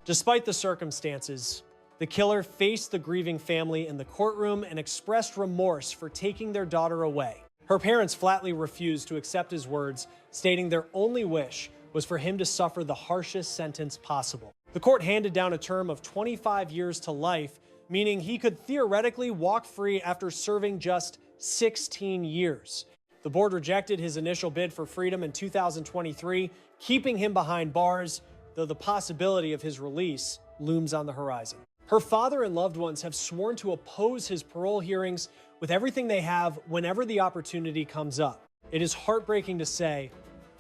Despite the circumstances, the killer faced the grieving family in the courtroom and expressed remorse for taking their daughter away. Her parents flatly refused to accept his words, stating their only wish was for him to suffer the harshest sentence possible. The court handed down a term of 25 years to life, meaning he could theoretically walk free after serving just 16 years. The board rejected his initial bid for freedom in 2023, keeping him behind bars, though the possibility of his release looms on the horizon. Her father and loved ones have sworn to oppose his parole hearings with everything they have whenever the opportunity comes up. It is heartbreaking to say,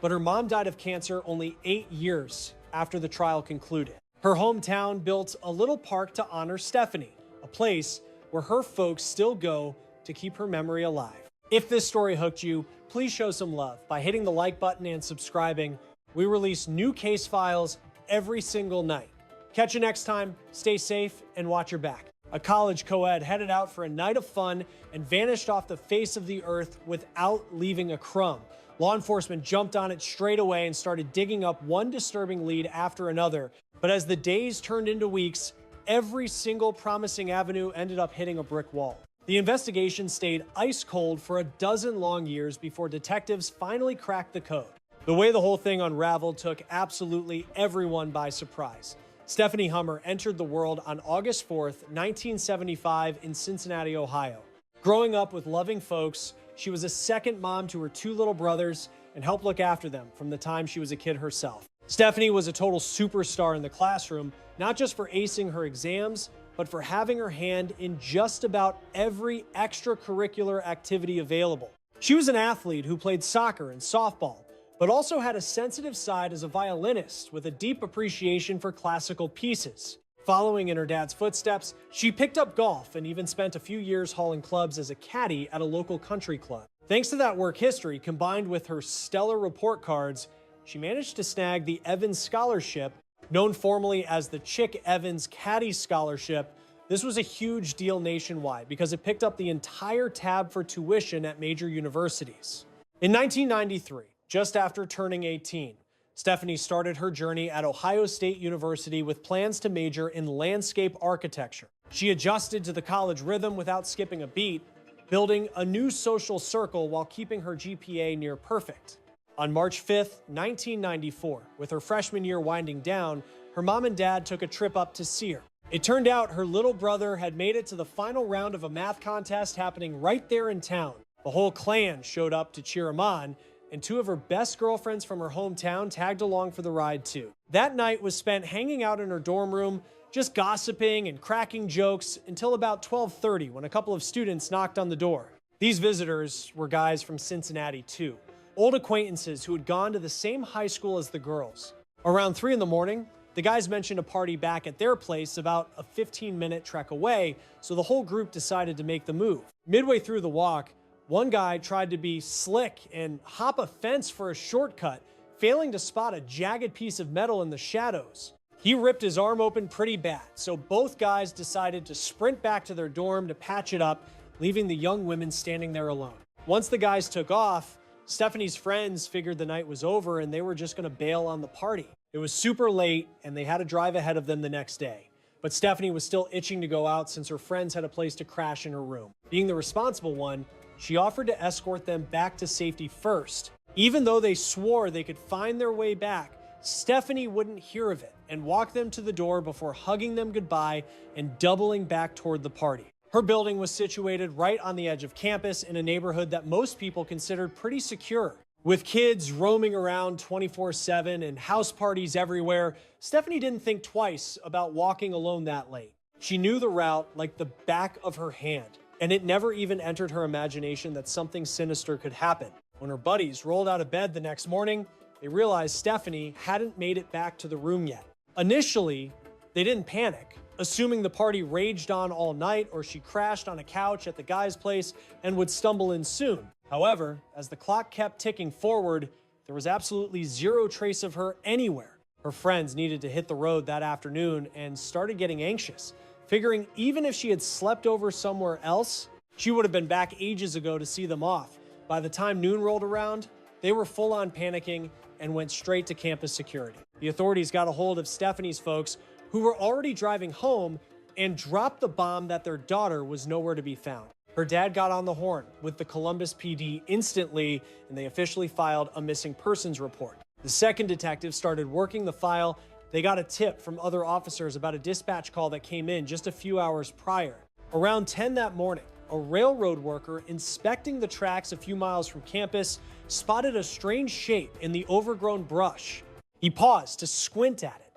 but her mom died of cancer only 8 years after the trial concluded. Her hometown built a little park to honor Stephanie, a place where her folks still go to keep her memory alive. If this story hooked you, please show some love by hitting the like button and subscribing. We release new case files every single night. Catch you next time, stay safe, and watch your back. A college co-ed headed out for a night of fun and vanished off the face of the earth without leaving a crumb. Law enforcement jumped on it straight away and started digging up one disturbing lead after another. But as the days turned into weeks, every single promising avenue ended up hitting a brick wall. The investigation stayed ice cold for a dozen long years before detectives finally cracked the code. The way the whole thing unraveled took absolutely everyone by surprise. Stephanie Hummer entered the world on August 4th, 1975 in Cincinnati, Ohio. Growing up with loving folks, she was a second mom to her two little brothers and helped look after them from the time she was a kid herself. Stephanie was a total superstar in the classroom, not just for acing her exams, but for having her hand in just about every extracurricular activity available. She was an athlete who played soccer and softball, but also had a sensitive side as a violinist with a deep appreciation for classical pieces. Following in her dad's footsteps, she picked up golf and even spent a few years hauling clubs as a caddy at a local country club. Thanks to that work history, combined with her stellar report cards, she managed to snag the Evans Scholarship, known formally as the Chick Evans Caddy Scholarship. This was a huge deal nationwide because it picked up the entire tab for tuition at major universities. In 1993, just after turning 18, Stephanie started her journey at Ohio State University with plans to major in landscape architecture. She adjusted to the college rhythm without skipping a beat, building a new social circle while keeping her GPA near perfect. On March 5th, 1994, with her freshman year winding down, her mom and dad took a trip up to see her. It turned out her little brother had made it to the final round of a math contest happening right there in town. The whole clan showed up to cheer him on, and two of her best girlfriends from her hometown tagged along for the ride too. That night was spent hanging out in her dorm room, just gossiping and cracking jokes until about 12:30 when a couple of students knocked on the door. These visitors were guys from Cincinnati too, old acquaintances who had gone to the same high school as the girls. Around 3 in the morning, the guys mentioned a party back at their place about a 15-minute trek away, so the whole group decided to make the move. Midway through the walk, one guy tried to be slick and hop a fence for a shortcut, failing to spot a jagged piece of metal in the shadows. He ripped his arm open pretty bad, so both guys decided to sprint back to their dorm to patch it up, leaving the young women standing there alone. Once the guys took off, Stephanie's friends figured the night was over and they were just going to bail on the party. It was super late and they had to drive ahead of them the next day. But Stephanie was still itching to go out since her friends had a place to crash in her room. Being the responsible one, she offered to escort them back to safety first. Even though they swore they could find their way back, Stephanie wouldn't hear of it and walked them to the door before hugging them goodbye and doubling back toward the party. Her building was situated right on the edge of campus in a neighborhood that most people considered pretty secure. With kids roaming around 24/7 and house parties everywhere, Stephanie didn't think twice about walking alone that late. She knew the route like the back of her hand, and it never even entered her imagination that something sinister could happen. When her buddies rolled out of bed the next morning, they realized Stephanie hadn't made it back to the room yet. Initially, they didn't panic, assuming the party raged on all night or she crashed on a couch at the guy's place and would stumble in soon. However, as the clock kept ticking forward, there was absolutely zero trace of her anywhere. Her friends needed to hit the road that afternoon and started getting anxious, figuring even if she had slept over somewhere else, she would have been back ages ago to see them off. By the time noon rolled around, they were full on panicking and went straight to campus security. The authorities got a hold of Stephanie's folks, who were already driving home and dropped the bomb that their daughter was nowhere to be found. Her dad got on the horn with the Columbus PD instantly, and they officially filed a missing persons report. The second detective started working the file. They got a tip from other officers about a dispatch call that came in just a few hours prior. Around 10 that morning, a railroad worker inspecting the tracks a few miles from campus spotted a strange shape in the overgrown brush. He paused to squint at it,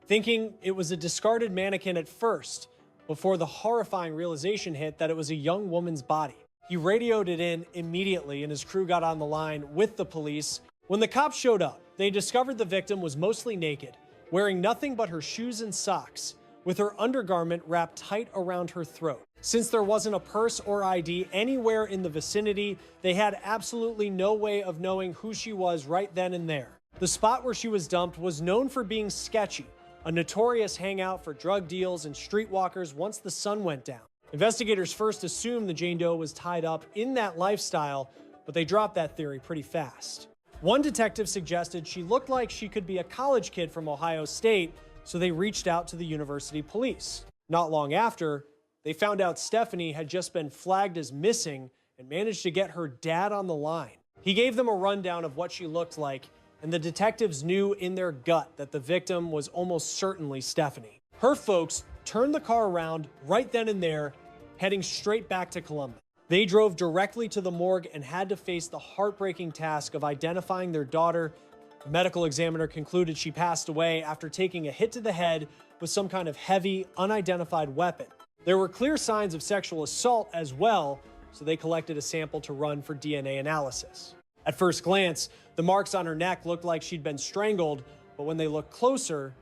thinking it was a discarded mannequin at first, before the horrifying realization hit that it was a young woman's body. He radioed it in immediately, and his crew got on the line with the police. When the cops showed up, they discovered the victim was mostly naked, wearing nothing but her shoes and socks, with her undergarment wrapped tight around her throat. Since there wasn't a purse or ID anywhere in the vicinity, they had absolutely no way of knowing who she was right then and there. The spot where she was dumped was known for being sketchy, a notorious hangout for drug deals and streetwalkers once the sun went down. Investigators first assumed the Jane Doe was tied up in that lifestyle, but they dropped that theory pretty fast. One detective suggested she looked like she could be a college kid from Ohio State, so they reached out to the university police. Not long after, they found out Stephanie had just been flagged as missing and managed to get her dad on the line. He gave them a rundown of what she looked like, and the detectives knew in their gut that the victim was almost certainly Stephanie. Her folks turned the car around right then and there, heading straight back to Columbus. They drove directly to the morgue and had to face the heartbreaking task of identifying their daughter. The medical examiner concluded she passed away after taking a hit to the head with some kind of heavy, unidentified weapon. There were clear signs of sexual assault as well, so they collected a sample to run for DNA analysis. At first glance, the marks on her neck looked like she'd been strangled, but when they looked closer,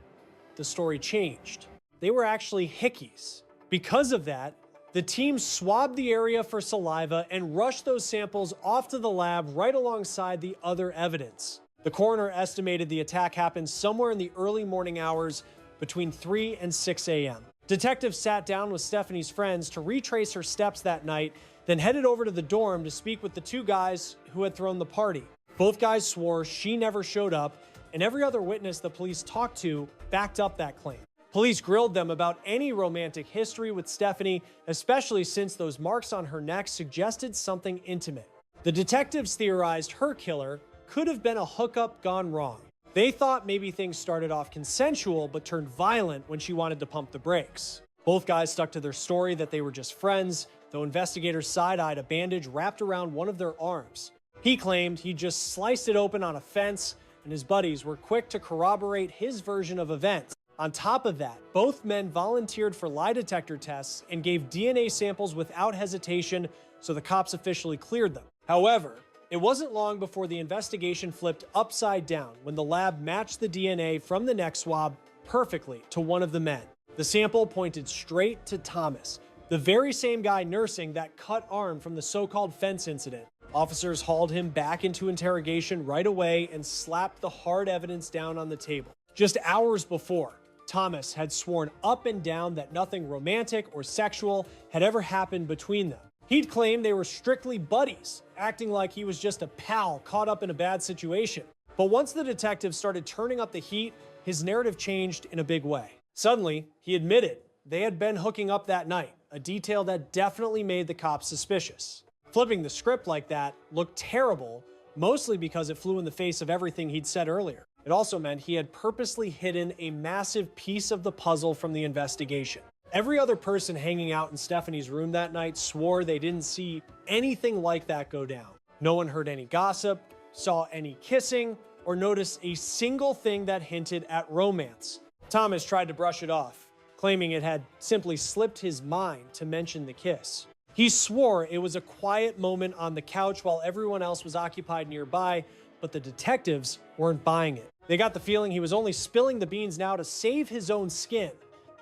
the story changed. They were actually hickeys. Because of that, the team swabbed the area for saliva and rushed those samples off to the lab right alongside the other evidence. The coroner estimated the attack happened somewhere in the early morning hours between 3 and 6 a.m. Detectives sat down with Stephanie's friends to retrace her steps that night, then headed over to the dorm to speak with the two guys who had thrown the party. Both guys swore she never showed up, and every other witness the police talked to backed up that claim. Police grilled them about any romantic history with Stephanie, especially since those marks on her neck suggested something intimate. The detectives theorized her killer could have been a hookup gone wrong. They thought maybe things started off consensual but turned violent when she wanted to pump the brakes. Both guys stuck to their story that they were just friends, though investigators side-eyed a bandage wrapped around one of their arms. He claimed he just sliced it open on a fence, and his buddies were quick to corroborate his version of events. On top of that, both men volunteered for lie detector tests and gave DNA samples without hesitation, so the cops officially cleared them. However, it wasn't long before the investigation flipped upside down when the lab matched the DNA from the neck swab perfectly to one of the men. The sample pointed straight to Thomas, the very same guy nursing that cut arm from the so-called fence incident. Officers hauled him back into interrogation right away and slapped the hard evidence down on the table. Just hours before, Thomas had sworn up and down that nothing romantic or sexual had ever happened between them. He'd claimed they were strictly buddies, acting like he was just a pal caught up in a bad situation. But once the detectives started turning up the heat, his narrative changed in a big way. Suddenly, he admitted they had been hooking up that night, a detail that definitely made the cops suspicious. Flipping the script like that looked terrible, mostly because it flew in the face of everything he'd said earlier. It also meant he had purposely hidden a massive piece of the puzzle from the investigation. Every other person hanging out in Stephanie's room that night swore they didn't see anything like that go down. No one heard any gossip, saw any kissing, or noticed a single thing that hinted at romance. Thomas tried to brush it off, claiming it had simply slipped his mind to mention the kiss. He swore it was a quiet moment on the couch while everyone else was occupied nearby, but the detectives weren't buying it. They got the feeling he was only spilling the beans now to save his own skin,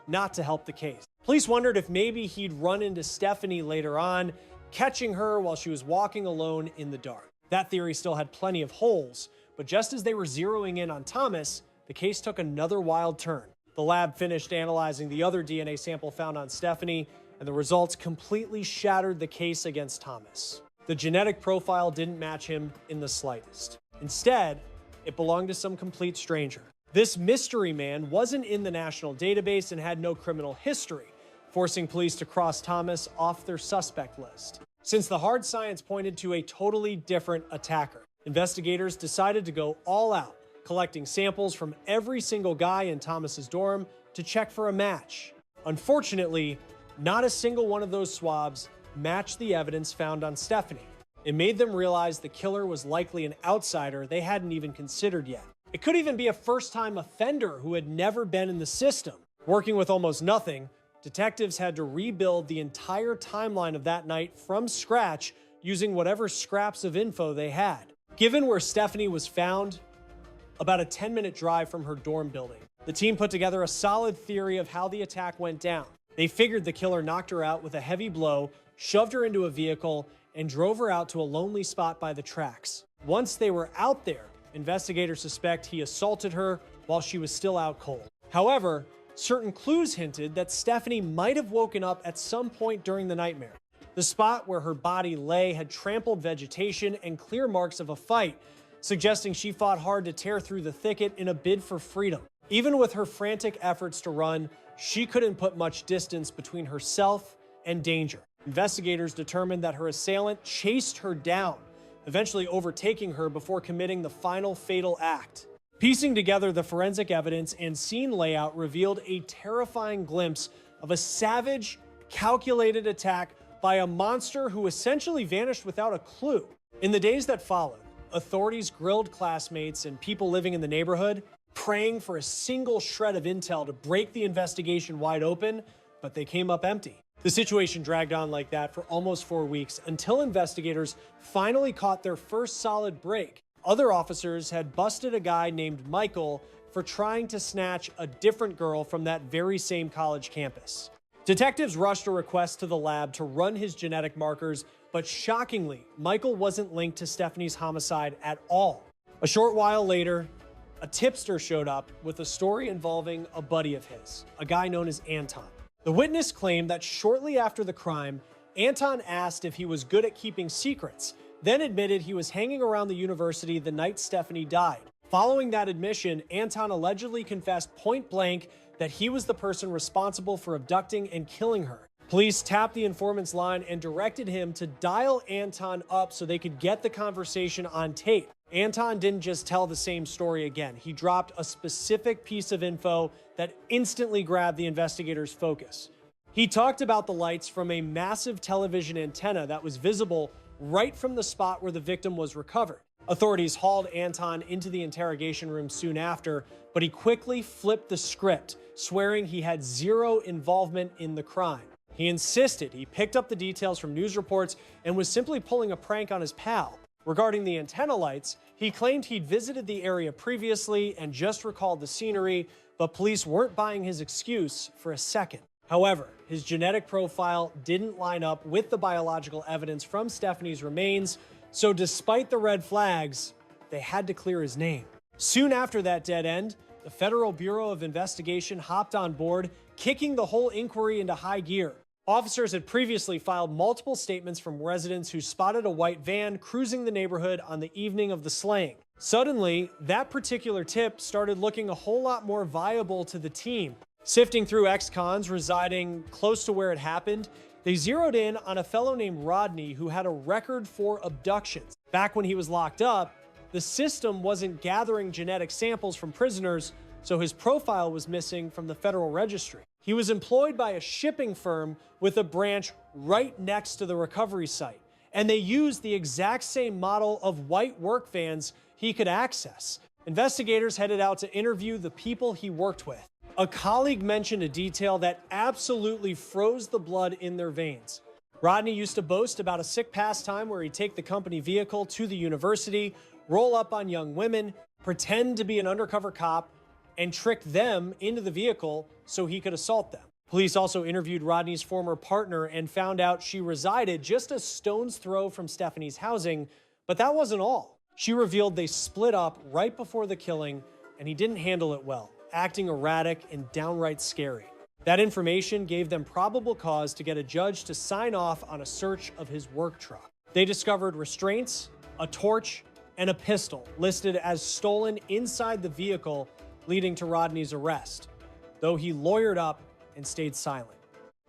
not to help the case. Police wondered if maybe he'd run into Stephanie later on, catching her while she was walking alone in the dark. That theory still had plenty of holes, but just as they were zeroing in on Thomas, the case took another wild turn. The lab finished analyzing the other DNA sample found on Stephanie, and the results completely shattered the case against Thomas. The genetic profile didn't match him in the slightest. Instead, it belonged to some complete stranger. This mystery man wasn't in the national database and had no criminal history, forcing police to cross Thomas off their suspect list. Since the hard science pointed to a totally different attacker, investigators decided to go all out, collecting samples from every single guy in Thomas's dorm to check for a match. Unfortunately, not a single one of those swabs matched the evidence found on Stephanie. It made them realize the killer was likely an outsider they hadn't even considered yet. It could even be a first-time offender who had never been in the system. Working with almost nothing, detectives had to rebuild the entire timeline of that night from scratch using whatever scraps of info they had. Given where Stephanie was found, about a 10-minute drive from her dorm building, the team put together a solid theory of how the attack went down. They figured the killer knocked her out with a heavy blow, shoved her into a vehicle, and drove her out to a lonely spot by the tracks. Once they were out there, investigators suspect he assaulted her while she was still out cold. However, certain clues hinted that Stephanie might have woken up at some point during the nightmare. The spot where her body lay had trampled vegetation and clear marks of a fight, suggesting she fought hard to tear through the thicket in a bid for freedom. Even with her frantic efforts to run, she couldn't put much distance between herself and danger. Investigators determined that her assailant chased her down, eventually overtaking her before committing the final fatal act. Piecing together the forensic evidence and scene layout revealed a terrifying glimpse of a savage, calculated attack by a monster who essentially vanished without a clue. In the days that followed, authorities grilled classmates and people living in the neighborhood, praying for a single shred of intel to break the investigation wide open, but they came up empty. The situation dragged on like that for almost 4 weeks until investigators finally caught their first solid break. Other officers had busted a guy named Michael for trying to snatch a different girl from that very same college campus. Detectives rushed a request to the lab to run his genetic markers, but shockingly, Michael wasn't linked to Stephanie's homicide at all. A short while later, a tipster showed up with a story involving a buddy of his, a guy known as Anton. The witness claimed that shortly after the crime, Anton asked if he was good at keeping secrets, then admitted he was hanging around the university the night Stephanie died. Following that admission, Anton allegedly confessed point blank that he was the person responsible for abducting and killing her. Police tapped the informant's line and directed him to dial Anton up so they could get the conversation on tape. Anton didn't just tell the same story again. He dropped a specific piece of info that instantly grabbed the investigators' focus. He talked about the lights from a massive television antenna that was visible right from the spot where the victim was recovered. Authorities hauled Anton into the interrogation room soon after, but he quickly flipped the script, swearing he had zero involvement in the crime. He insisted he picked up the details from news reports and was simply pulling a prank on his pal. Regarding the antenna lights, he claimed he'd visited the area previously and just recalled the scenery, but police weren't buying his excuse for a second. However, his genetic profile didn't line up with the biological evidence from Stephanie's remains, so despite the red flags, they had to clear his name. Soon after that dead end, the Federal Bureau of Investigation hopped on board, kicking the whole inquiry into high gear. Officers had previously filed multiple statements from residents who spotted a white van cruising the neighborhood on the evening of the slaying. Suddenly, that particular tip started looking a whole lot more viable to the team. Sifting through ex-cons residing close to where it happened, they zeroed in on a fellow named Rodney who had a record for abductions. Back when he was locked up, the system wasn't gathering genetic samples from prisoners, so his profile was missing from the federal registry. He was employed by a shipping firm with a branch right next to the recovery site, and they used the exact same model of white work vans he could access. Investigators headed out to interview the people he worked with. A colleague mentioned a detail that absolutely froze the blood in their veins. Rodney used to boast about a sick pastime where he'd take the company vehicle to the university, roll up on young women, pretend to be an undercover cop, and trick them into the vehicle so he could assault them. Police also interviewed Rodney's former partner and found out she resided just a stone's throw from Stephanie's housing, but that wasn't all. She revealed they split up right before the killing, and he didn't handle it well, acting erratic and downright scary. That information gave them probable cause to get a judge to sign off on a search of his work truck. They discovered restraints, a torch, and a pistol listed as stolen inside the vehicle, leading to Rodney's arrest, though he lawyered up and stayed silent.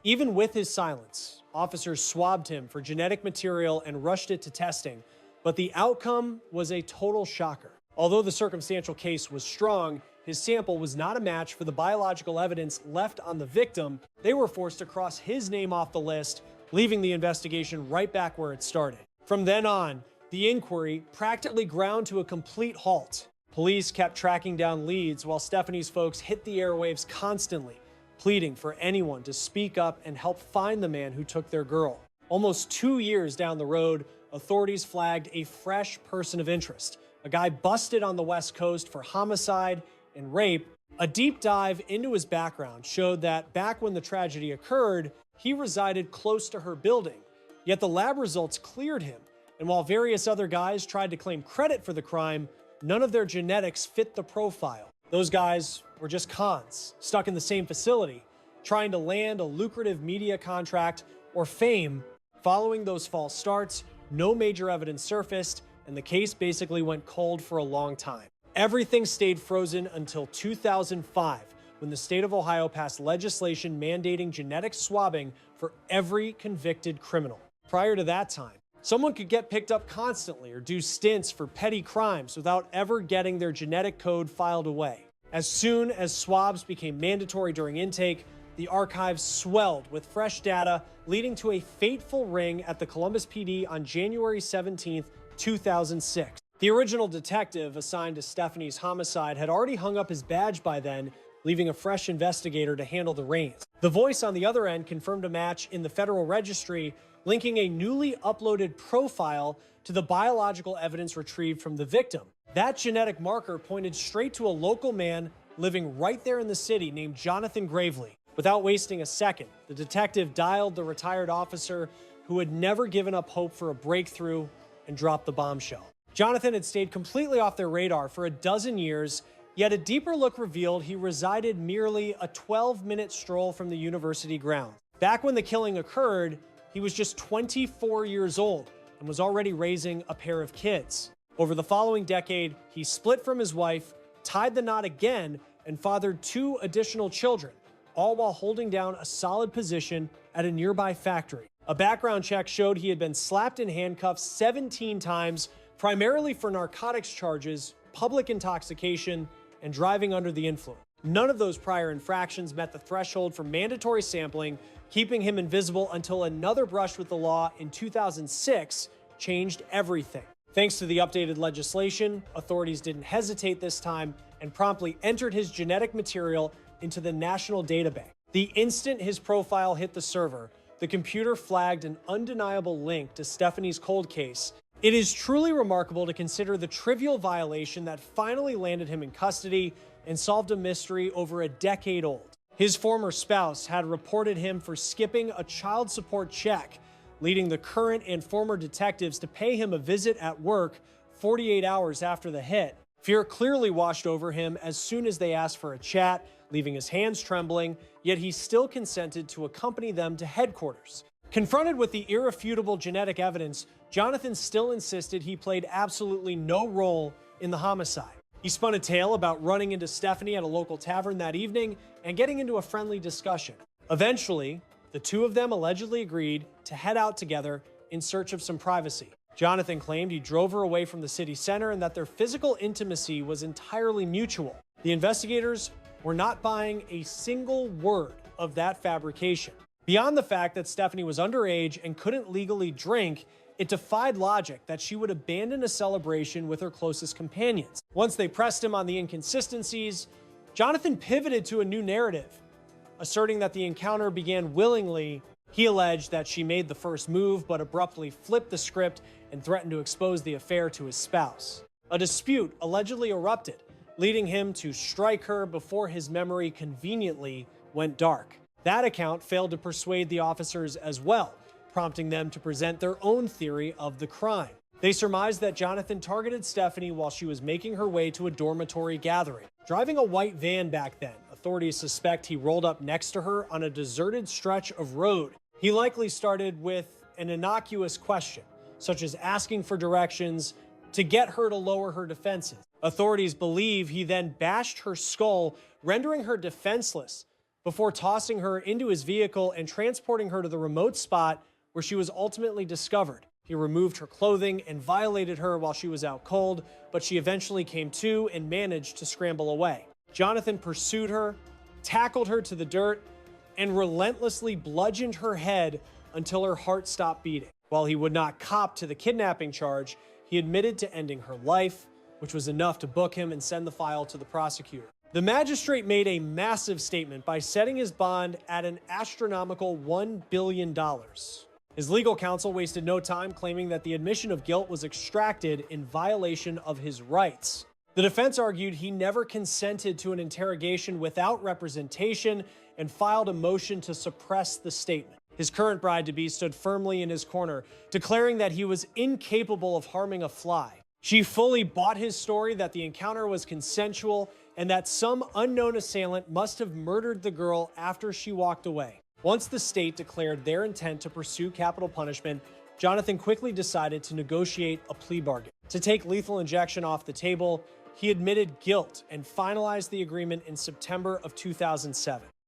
Even with his silence, officers swabbed him for genetic material and rushed it to testing, but the outcome was a total shocker. Although the circumstantial case was strong, his sample was not a match for the biological evidence left on the victim. They were forced to cross his name off the list, leaving the investigation right back where it started. From then on, the inquiry practically ground to a complete halt. Police kept tracking down leads while Stephanie's folks hit the airwaves constantly, pleading for anyone to speak up and help find the man who took their girl. Almost 2 years down the road, authorities flagged a fresh person of interest, a guy busted on the West Coast for homicide and rape. A deep dive into his background showed that back when the tragedy occurred, he resided close to her building, yet the lab results cleared him. And while various other guys tried to claim credit for the crime, none of their genetics fit the profile. Those guys were just cons, stuck in the same facility, trying to land a lucrative media contract or fame. Following those false starts, no major evidence surfaced, and the case basically went cold for a long time. Everything stayed frozen until 2005, when the state of Ohio passed legislation mandating genetic swabbing for every convicted criminal. Prior to that time, someone could get picked up constantly or do stints for petty crimes without ever getting their genetic code filed away. As soon as swabs became mandatory during intake, the archives swelled with fresh data, leading to a fateful ring at the Columbus PD on January 17, 2006. The original detective assigned to Stephanie's homicide had already hung up his badge by then, leaving a fresh investigator to handle the reins. The voice on the other end confirmed a match in the Federal Registry, linking a newly uploaded profile to the biological evidence retrieved from the victim. That genetic marker pointed straight to a local man living right there in the city named Jonathan Gravely. Without wasting a second, the detective dialed the retired officer who had never given up hope for a breakthrough and dropped the bombshell. Jonathan had stayed completely off their radar for a dozen years, yet a deeper look revealed he resided merely a 12-minute stroll from the university grounds. Back when the killing occurred, he was just 24 years old and was already raising a pair of kids. Over the following decade, he split from his wife, tied the knot again, and fathered 2 additional children, all while holding down a solid position at a nearby factory. A background check showed he had been slapped in handcuffs 17 times, primarily for narcotics charges, public intoxication, and driving under the influence. None of those prior infractions met the threshold for mandatory sampling, keeping him invisible until another brush with the law in 2006 changed everything. Thanks to the updated legislation, authorities didn't hesitate this time and promptly entered his genetic material into the national databank. The instant his profile hit the server, the computer flagged an undeniable link to Stephanie's cold case. It is truly remarkable to consider the trivial violation that finally landed him in custody and solved a mystery over a decade old. His former spouse had reported him for skipping a child support check, leading the current and former detectives to pay him a visit at work 48 hours after the hit. Fear clearly washed over him as soon as they asked for a chat, leaving his hands trembling, yet he still consented to accompany them to headquarters. Confronted with the irrefutable genetic evidence, Jonathan still insisted he played absolutely no role in the homicide. He spun a tale about running into Stephanie at a local tavern that evening and getting into a friendly discussion. Eventually, the two of them allegedly agreed to head out together in search of some privacy. Jonathan claimed he drove her away from the city center and that their physical intimacy was entirely mutual. The investigators were not buying a single word of that fabrication. Beyond the fact that Stephanie was underage and couldn't legally drink, it defied logic that she would abandon a celebration with her closest companions. Once they pressed him on the inconsistencies, Jonathan pivoted to a new narrative, asserting that the encounter began willingly. He alleged that she made the first move but abruptly flipped the script and threatened to expose the affair to his spouse. A dispute allegedly erupted, leading him to strike her before his memory conveniently went dark. That account failed to persuade the officers as well, prompting them to present their own theory of the crime. They surmised that Jonathan targeted Stephanie while she was making her way to a dormitory gathering. Driving a white van back then, authorities suspect he rolled up next to her on a deserted stretch of road. He likely started with an innocuous question, such as asking for directions to get her to lower her defenses. Authorities believe he then bashed her skull, rendering her defenseless, before tossing her into his vehicle and transporting her to the remote spot where she was ultimately discovered. He removed her clothing and violated her while she was out cold, but she eventually came to and managed to scramble away. Jonathan pursued her, tackled her to the dirt, and relentlessly bludgeoned her head until her heart stopped beating. While he would not cop to the kidnapping charge, he admitted to ending her life, which was enough to book him and send the file to the prosecutor. The magistrate made a massive statement by setting his bond at an astronomical $1 billion. His legal counsel wasted no time claiming that the admission of guilt was extracted in violation of his rights. The defense argued he never consented to an interrogation without representation and filed a motion to suppress the statement. His current bride-to-be stood firmly in his corner, declaring that he was incapable of harming a fly. She fully bought his story that the encounter was consensual and that some unknown assailant must have murdered the girl after she walked away. Once the state declared their intent to pursue capital punishment, Jonathan quickly decided to negotiate a plea bargain. To take lethal injection off the table, he admitted guilt and finalized the agreement in September of 2007.